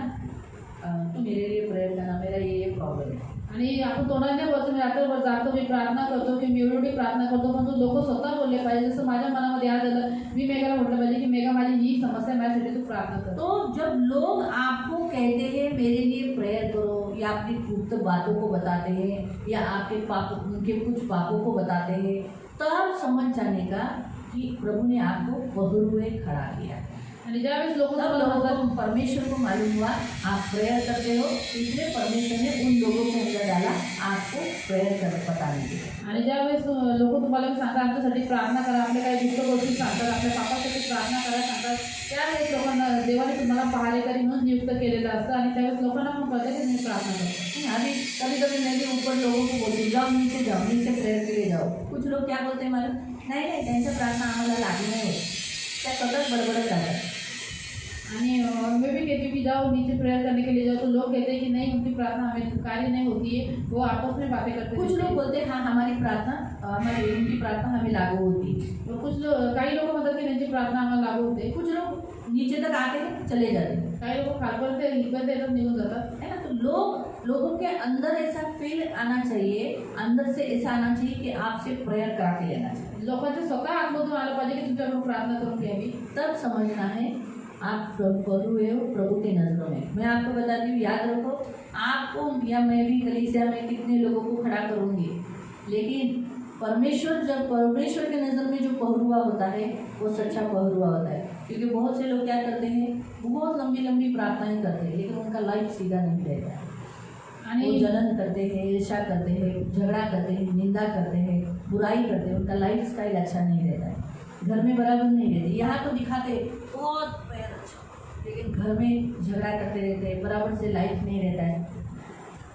मेरे लिए प्रेयर करना, मेरा ये प्रॉब्लम है। आणि आपण तोंडाने बोलतो मी रात्रभर जागतो, मी प्रार्थना करतो की मी एवढी प्रार्थना करतो, परंतु लोक स्वतः बोलले पाहिजे. जसं माझ्या मनामध्ये याद आलं, मी मेघाला म्हटलं पाहिजे की मेघा माझी ही समस्या आहे, माझ्यासाठी तू प्रार्थना कर. तो जब लोग आपको कहते हैं मेरे लिए प्रेयर करो, या अपनी गुप्त बातों को बताते हैं, या आपके पाप उनके कुछ पापों को बताते हैं, तब समझ जाने का कि प्रभु ने आपको पहरुए खड़ा किया। आणि ज्यावेळेस लोक तब तुम्हाला लोगों म्हणतात, को परमेश्वर को मालूम हुआ आप प्रेयर करते हो, इसलिए परमेश्वर ने उन लोगों के अंदर डाला आपको प्रेयर कर बताने के लिए। आणि ज्यावेळेस लोक तुम्हाला सांगतात आमच्यासाठी प्रार्थना करा, आपल्या काही गुप्त गोष्टी सांगतात, आपल्या पापासाठी प्रार्थना करा सांगतात, त्यावेळेस लोकांना देवाने तुम्हाला पहारेकरी म्हणून नियुक्त केलेलं असतं आणि त्यावेळेस लोकांना पण कळतं की तुम्ही प्रार्थना करतो. अभी कभी कभी मैं भी ऊपर लोगों को बोलती हूँ जाओ नीचे प्रेयर के लिए जाओ। कुछ लोग क्या बोलते हैं मालूम, नहीं त्यांच्या प्रार्थना आम्हाला लागू नाही होत, त्या सतत बडबडत राहतात। आणि मैं भी कहती हूँ कि जाओ नीचे प्रेयर करने के लिए जाओ, तो लोग कहते हैं कि नहीं उनकी प्रार्थना हमें कार्य नहीं होती है, वो आपस में बातें करते कुछ रहते लोग हैं. बोलते हैं हाँ हमारी प्रार्थना हमारी उनकी प्रार्थना हमें लागू होती है। तो काही लोक म्हणतात की त्यांची प्रार्थना आम्हाला लागू होते, कुछ लोग नीचे तक आते हैं, चले जाते हैं, काही लोक खालपर्यंत इकडे येतात निघून जातात है ना। तो लोगों के अंदर ऐसा फील आना चाहिए, अंदर से ऐसा आना चाहिए कि आपसे प्रेयर करा के लेना चाहिए। लोकांच्या स्वतः आतमधून आलं पाहिजे की तुमच्याकडून प्रार्थना करून घ्यावी। तब समझना है आप प्रभु हुए हो प्रभु की नज़रों में। मैं आपको बताती हूँ, याद रखो, आपको या मैं भी कलीसिया में कितने लोगों को खड़ा करूँगी, लेकिन परमेश्वर के नज़र में जो पहरुआ होता है वो सच्चा पहरुआ होता है। क्योंकि बहुत से लोग क्या करते हैं, वो बहुत लंबी लंबी प्रार्थनाएं करते हैं, लेकिन उनका लाइफ सीधा नहीं रहता है। वो जलन करते हैं, ईर्ष्या करते हैं, झगड़ा करते हैं, निंदा करते हैं, बुराई करते हैं, उनका लाइफ स्टाइल अच्छा नहीं रहता है, घर में बराबर नहीं रहते। यहाँ तो दिखाते बहुत प्रेयर अच्छा, लेकिन घर में झगड़ा करते रहते हैं, बराबर से लाइफ नहीं रहता है,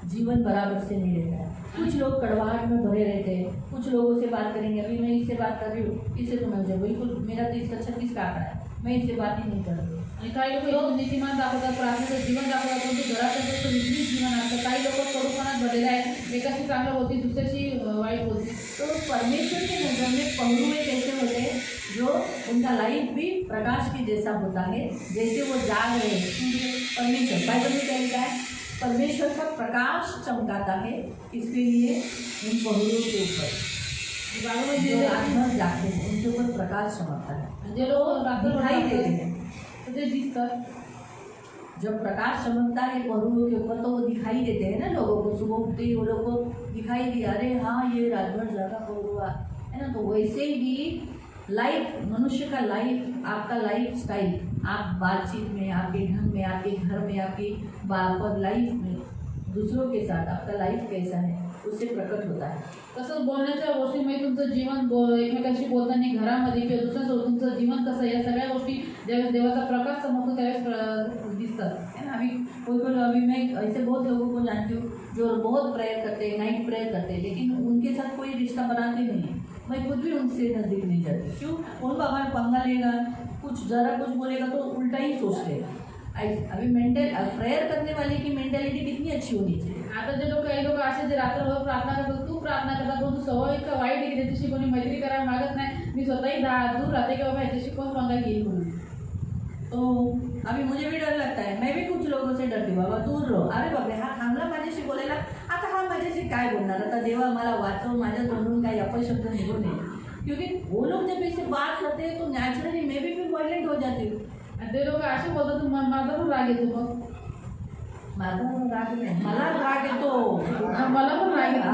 जीवन बराबर से नहीं रहता है। कुछ लोग कड़वाहट में भरे रहते हैं, कुछ लोगों से बात करेंगे, अभी मैं इससे बात कर रही हूँ, इससे तो मुझे बिल्कुल, मेरा तो 136 का आंकड़ा है, मैं इससे बात ही नहीं कर रही। आणि काही लोक एकदम नीतिमान दाखवतात, प्रार्थनेचं जीवन दाखवतात, परंतु घरात त्यांचं विपरीत जीवन असतं। काही लोक कडूपणात भरलेले आहेत, एकाशी चांगलं बोलतील, दुसऱ्याशी वाईट बोलतील। तो परमेश्वर के नज़र में पहरुए कैसे होते हैं, जो उनका लाइफ भी प्रकाश के जैसा होता है, जैसे वो जाग रहे हैं। परमेश्वर बाइबल में क्या लिखा है, परमेश्वर का प्रकाश चमकाता है, इसके लिए उन पहरुओं के ऊपर जो रात भर जागते हैं उनके ऊपर प्रकाश चमकता है, जे लोक रात्रभर दिखाई देते जागतात, हैं। तर ते दिसतात। जब प्रकाश चमकता है पहरुओं के ऊपर तो वो दिखाई देते हैं ना लोगों को, सुबह उठते ही वो लोग को दिखाई दिया, अरे हाँ ये रात भर जागा पहरुआ है ना। तो वैसे ही लाइफ, मनुष्य का लाइफ, आपका लाइफ स्टाइल, आप बातचीत में, आपके ढंग में, आपके घर में, आपकी लाइफ में, दूसरों के साथ आपका लाइफ कैसा है उससे प्रकट होता है। तसंच बोलण्याच्या गोष्टीमुळे तुमचं जीवन एकमेकांशी बोलताना घरामध्ये किंवा दुसऱ्यासोबत तुमचं जीवन कसं, या सगळ्या गोष्टी ज्यावेळेस देवाचा प्रकाश चमकतो त्यावेळेस दिसतात, है ना। अभी मैं ऐसे बहुत लोगों को जानती हूँ जो बहुत प्रेयर करते हैं, नाइट प्रेयर करते हैं, लेकिन उनके साथ कोई रिश्ता बनाते नहीं है। मैं खुद भी उनसे नज़दीक नहीं जाती। क्यों? उनका हमारा पंगा लेगा, कुछ ज़रा कुछ बोलेगा तो उल्टा ही सोचते हैं। अभी प्रेयर करने वाले की मेंटेलिटी कितनी अच्छी होनी चाहिए। आता जे लोक, काही लोक असे जे रात्रभर प्रार्थना करतात, तू प्रार्थना करतात, पण तू स्वभाव इतका वाईट आहे की त्याच्याशी कोणी मैत्री करायला मागत नाही, मी स्वतःही दूर राहते की बाबा ह्याच्याशी कोण पंगा घेईल म्हणून। तो अभी मुझे भी डर लगता है, मैं भी कुछ लोगों से डरती, बाबा दूर रहो, अरे बापरे हा थांबला माझ्याशी बोलायला, आता हा माझ्याशी काय बोलणार, आता देवा मला वाचव, माझ्या तोंडून काही अपशब्द निघू नये। क्योंकि वो लोग जब ऐसे बात करते हैं तो नेचुरली मैं भी फिर वायलेंट हो जाती हूँ। आणि ते लोक असे बोलतात, माझा पण राग येतो, मग माझा राग नाही, मला राग येतो, मला पण राग येतो,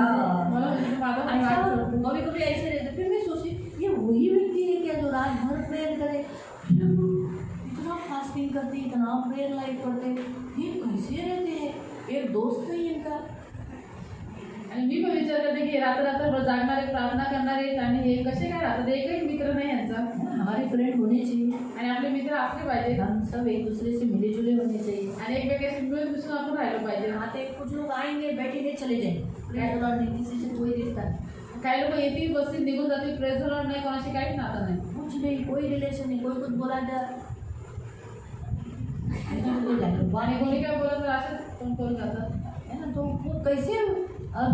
मला म्हणजे माझा पण राग येतो। कभी कभी ऐसे रहते, फिर मैं सोचती ये वही व्यक्ति है क्या जो रात भर प्रेयर करे, इतना फास्टिंग करते, इतना प्रेयर लाइफ करते, ये कैसे रहते हैं, एक दोस्त नहीं इनका। आणि मी पण विचार करते की रात्रभर जागणारे, प्रार्थना करणारे आणि हे कसे काय राहतात, एकही मित्र नाही यांचा। हमारे फ्रेंड होने चाहिए आणि आपले मित्र असले पाहिजे, हम सब एक दूसरे से मिले जुले होने चाहिए आणि एकमेकांशी मिळून मिसळून आपण राहिलं पाहिजे। आते कुछ लोग आएंगे बैठेंगे चले जाएंगे, किसी से कोई रिश्ता नहीं, काही लोक येतील बसतील निघून जातील, प्रेझ नाही, कोणाशी काहीच नातं नाही, कुछ नहीं, कोई रिलेशन नहीं, कोई कुछ बोला जा आणि कोणी काय बोलत तर असं कोण करून जातात, है ना। तो वो कैसे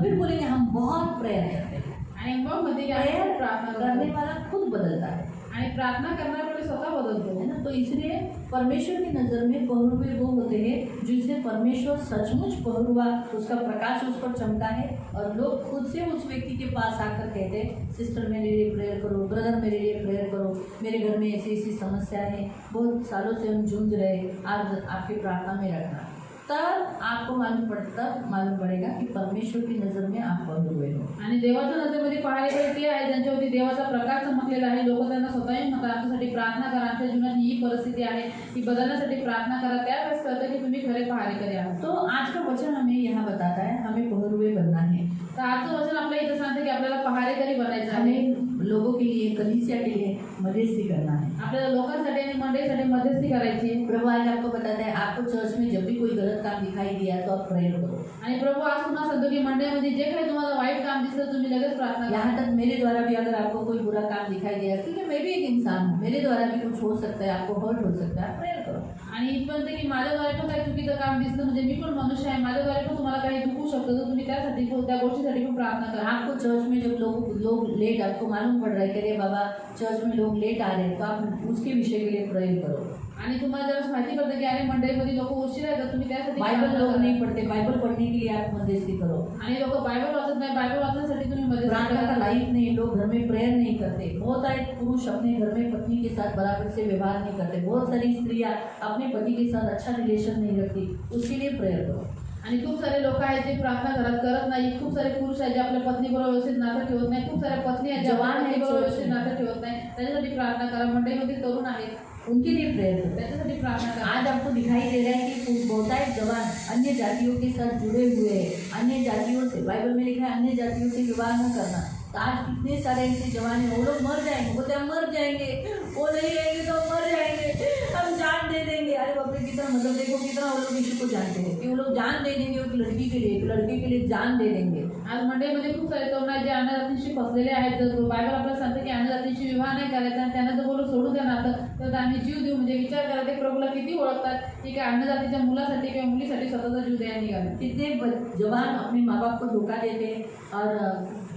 फिर बोलेंगे हम बहुत प्रेयर करते हैं, आणि मग मध्ये प्रेयर प्रार्थना करने वाला खुद बदलता है, आणि प्रार्थना करणारे स्वतः बदलतो, है ना। तो इसलिए परमेश्वर की नज़र में पहरुए वो होते हैं जिनसे परमेश्वर सचमुच पहरुआ, उसका प्रकाश उस पर चमका है, और लोग खुद से उस व्यक्ति के पास आकर कहते हैं सिस्टर मेरे लिए प्रेयर करो, ब्रदर मेरे लिए प्रेयर करो, मेरे घर में ऐसी ऐसी समस्या है, बहुत सालों से हम जूझ रहे, आज आपकी प्रार्थना में रखना। तब आपको मालूम पड़ेगा कि परमेश्वर की नज़र में आप पहरुए हो। आणि देवाच्या नजरेमध्ये पाहायला ते आहे ज्यांच्यावरती देवाचा प्रकाश चमकलेला आहे, लोक त्यांना स्वतःही म्हणतात आमच्यासाठी प्रार्थना करा, आमच्या जीवनात ही परिस्थिती आहे ती बदलण्यासाठी प्रार्थना करा, त्यावेळेस कळतं की तुम्ही खरे पहारेकरी आहात। तो आज का वचन हमें यहाँ बताता है हमें पहरुए बनना है। तर आजचं वचन आपल्याला इथं सांगतं की आपल्याला पहारेकरी बनायचं आहे। हमें लोगों के लिए, कलीसिया के लिए मध्यस्थी करना है। आपल्याला लोकांसाठी आणि मंडळीसाठी मध्यस्थी करायची आहे. प्रभु आज आपको बताता है, आपको चर्च में जब भी कोई गलत काम दिखाई दिया तो आप प्रेयर करो। आणि प्रभू आज पुन्हा सांगतो की मंडळीमध्ये जे काही तुम्हाला वाईट काम दिसलं तुम्ही लगेच प्रार्थना करा. यहाँ तक मेरे द्वारा भी अगर आपको कोई बुरा काम दिखाई दिया, क्योंकि मैं भी एक इंसान हूँ, मेरे द्वारा भी कुछ हो सकता है, आपको हर्ट हो सकता है, प्रेयर करो। आणि इथपर्यंत की माझ्याद्वारे पण काही चुकीचं काम दिसलं म्हणजे मी पण मनुष्य आहे, माझ्याद्वारे पण तुम्हाला काही दुखू शकतं तर तुम्ही त्यासाठी त्या गोष्टीसाठी पण प्रार्थना करा. आपको चर्च में जब लोग लेट, आपको मालूम पड़ रहा है कि अरे बाबा चर्च में लोग लेट आ रहे हैं, तो आप उसके विषय के लिए प्रेयर करो। आणि तुम्हाला जर माहिती पडतं की अरे मंडळीमध्ये लोक उशीर येतात तुम्ही त्यासाठी बाइबल प्रार्थना लोग करा. नहीं पढ़ते, बाइबल पढ़ने के लिए आप मध्यस्थी करो। आणि लोक बायबल वाचत नाही, बायबल वाचण्यासाठी तुम्ही मदत प्रार्थना का करा. लाइफ नहीं, लोग घर में प्रेयर नहीं करते। बहुत सारे पुरुष अपने घर में पत्नी के साथ बराबर से व्यवहार नहीं करते। बहुत सारी स्त्रियां अपने पति के साथ अच्छा रिलेशन नहीं रखती, उसके लिए प्रेयर करो। आणि खूप सारे लोक आहेत जे प्रार्थना घरात करत नाही. खूप सारे पुरुष आहेत जे आपल्या पत्नीबरोबर व्यवस्थित नातं ठेवत नाही. खूप साऱ्या पत्नी आहेत ज्या जवान आहेत पत्नीबरोबर चर्च व्यवस्थित में. नातं ठेवत नाही. त्याच्यासाठी प्रार्थना करा. मंडळीमध्ये तरुण आहेत उनके लिए प्रेयर करो। त्याच्यासाठी प्रार्थना करा. आज आपको दिखाई दे रहा है कि बहुतायत जवान अन्य जातियों के साथ जुड़े हुए हैं, अन्य जातियों से, बाइबल में लिखा है अन्य जातियों से विवाह न करना। तो आज कितने सारे ऐसे जवान हैं, वो लोग मर जाएंगे, बोलते हम मर जाएंगे, वो नहीं रहेंगे तो हम मर जाएंगे, हम जान दे देंगे। अरे बाप रे, कितना मतलब देखो कितना वो लोग यीशु को जानते हैं कि वो लोग जान दे देंगे एक लड़की के लिए, एक लड़के के लिए जान दे देंगे। आज मंडळीमध्ये खूप सारे तरुण आहेत जे अन्य जातींशी फसलेले आहेत. जर बायबल आपल्याला सांगते की अन्य जातींशी विवाह नाही करायचा आणि त्यांना जर बोलू सोडू द्या नातं तर आम्ही जीव देऊ. म्हणजे विचार करा ते प्रभूला किती ओळखतात की काय अन्य जातीच्या मुलासाठी किंवा मुलीसाठी स्वतःचा जीव द्यायला निघाले. कितने जवान अपने माँ बाप को धोखा देते और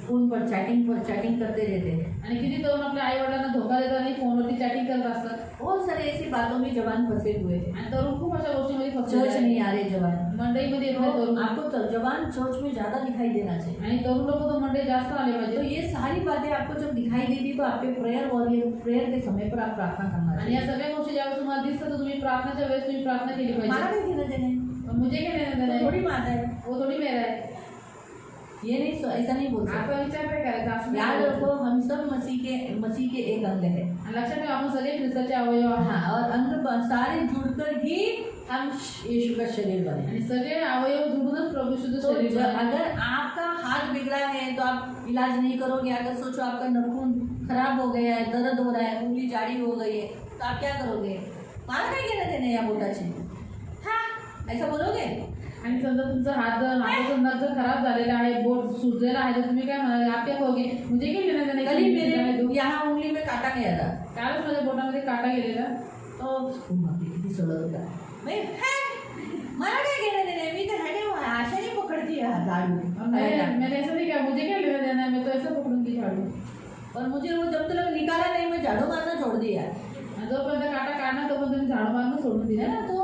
फोन पर चैटिंग करते रहते हैं। आणि किती तरुण आपल्या आई वडिलांना धोका देतात आणि फोनवरती चॅटिंग करत असतात. बहुत सारे ऐसी बातों में जवान फंसे हुए हैं। आणि तरुण खूप अशा गोष्टीमध्ये चर्च फसलेले नहीं आहेत. आ रहे जवान। मंडईमध्ये येत नाही तो तरुण आपको तो जवान चर्च में ज्यादा दिखाई देना चाहिए। आणि तरुण लोक तो मंडई जास्त आले तो पाहिजे. ये सारी बातें आपको जब दिखाई देती तो आपके प्रेयर वॉरियर, प्रेयर के समय पर आप प्रार्थना करना आणि चाहिए। या सगळ्या गोष्टी ज्यावेळेस तुम्हाला दिसतं तर तुम्ही प्रार्थनाच्या वेळेस तुम्ही प्रार्थना केली हमारा पाहिजे. भी देना देना है, मुझे क्या लेना देना तो थोड़ी है, बात है, वो थोडी मेरा आहे. ये नहीं ऐसा नहीं बोल सकते। आपण विचार काय करायचा असं याद नाही रखो, बोलायचं. हम सब मसीह के एक अंग है। आणि लक्षात ठेवा आपण सगळे ख्रिस्ताचे अवयव आहात. हाँ, और अंग सारे जुड़कर ही हम यीशु का शरीर बने। आणि सगळे अवयव जुळूनच प्रभू शुद्ध तो शरीर बनले. अगर आपका हाथ बिगड़ा है तो आप इलाज नहीं करोगे। अगर सोचो आपका नाखून खराब हो गया है, दर्द हो रहा है, उंगली जाड़ी हो गई है, तो आप क्या करोगे? मारा काय घेणं देणं या बोटाची? हाँ, ऐसा बोलोगे? आणि समजा तुमचा हात जर हाताचा नख जर खराब झालेला आहे, बोट सुजलेला आहे तर तुम्ही काय म्हणाले आप क्या कहोगे मुझे क्या लेना देना कल ही है? मेरे यहाँ उंगली में काटा गया था, कालच माझ्या बोटामध्ये काटा गेलेला. तो बापरे, किती सडत होता। मैं मला काय घेणं देणं आहे? मी तर ह्याने आशाने पकडती आहे झाडू। मैंने ऐसा नहीं किया, मुझे क्या लेना देना है, मैं तो ऐसा पकडून दी झाडू. और मुझे वो जब तक निकाला नहीं, मैं झाड़ू मारना छोड़ दिया। आणि जोपर्यंत काटा काढणार तोपर्यंत तुम्ही झाडू मारणं सोडून दिलं है ना? तो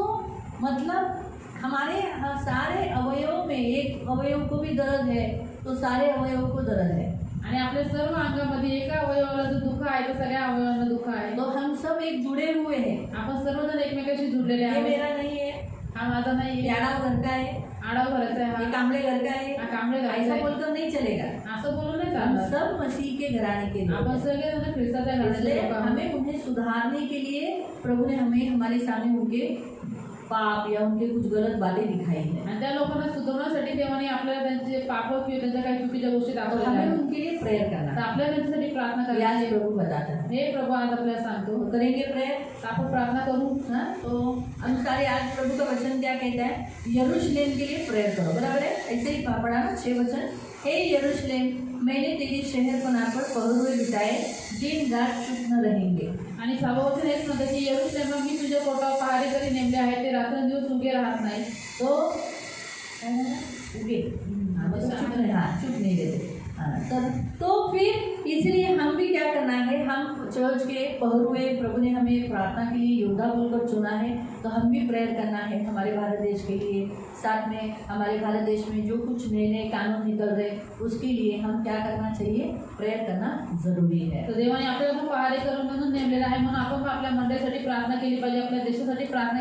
मतलब हमारे सारे अवयव में एक अवयव को भी दर्द है तो सारे अवयव को दर्द है। आणि आपल्या सर्व अंगामध्ये एका अवयवाला जो दुःख आहे तर सगळ्या अवयवांना दुःख आहे. तो हम सब एक जुड़े हुए हैं। आपण सर्वजण एकमेकाशी जुडलेले ये आहोत. मेरा नहीं है, हा माझा नाही ये आड़ाव घर का है, आडाव भरायचा आहे ये हा. कामले घर का है, हा कांबळे ऐसा घालायचा आहे. बोलकर नहीं चलेगा। असं बोलून नाही हम चालणार. सब मसीह के घराने के लोग आपण हैं। सगळे जण ख्रिस्ताच्या घरातले इसलिए लोक आहोत. हमें उन्हें सुधारने के लिए प्रभु ने हमें हमारे सामने उनके पाप या उनके कुछ गलत बातें दिखाई है। आणि त्या लोकांना सुधारण्यासाठी देवाने आपल्याला त्यांचे पाप किंवा त्यांच्या काही चुकीच्या गोष्टी तो दाखवल्या हमें आहेत. उनके लिए प्रेयर तर करना आपल्याला त्यांच्यासाठी प्रार्थना है। आज करायची. प्रभु बताता है। हे प्रभू आज आपल्याला सांगतो तो करेंगे प्रेयर। तर आपण प्रार्थना करू. हाँ, तो हम सारे आज प्रभु का वचन क्या कहता है? यरूशलेम के लिए प्रेयर करो, बराबर है? ऐसे ही पढ़ा ना 6 वचन। हे यरूशलेम, मैंने तेरे शहरपना पर पहरुए बिठाए, दिन रात चुप न रहेंगे। आणि 6वं वचन हेच म्हणतं की यरूशलेमला मी तुझ्या पोटावर पहारेकरी नेमले आहेत, ते रात्रंदिवस उगे राहत नाही. तो उगे, हाँ, मतलब चुप नहीं, हाँ, चुप नहीं रहते। हाँ, तो फिर इसलिए हम भी क्या करना है? हम चर्च के पहरुए, प्रभु ने हमें प्रार्थना के लिए योद्धा बोलकर चुना है, तो हम भी प्रेयर करना है हमारे भारत देश के लिए। साथ में हमारे भारत देश में जो कुछ नए नए कानून निकल रहे उसके लिए हम क्या करना चाहिए? प्रेयर करना जरूरी है। तर देवाने आपल्याला पण पहारेकरी म्हणून नेमलेलं आहे, म्हणून आपण पण आपल्या मंडळीसाठी प्रार्थना केली पाहिजे, आपल्या देशासाठी प्रार्थना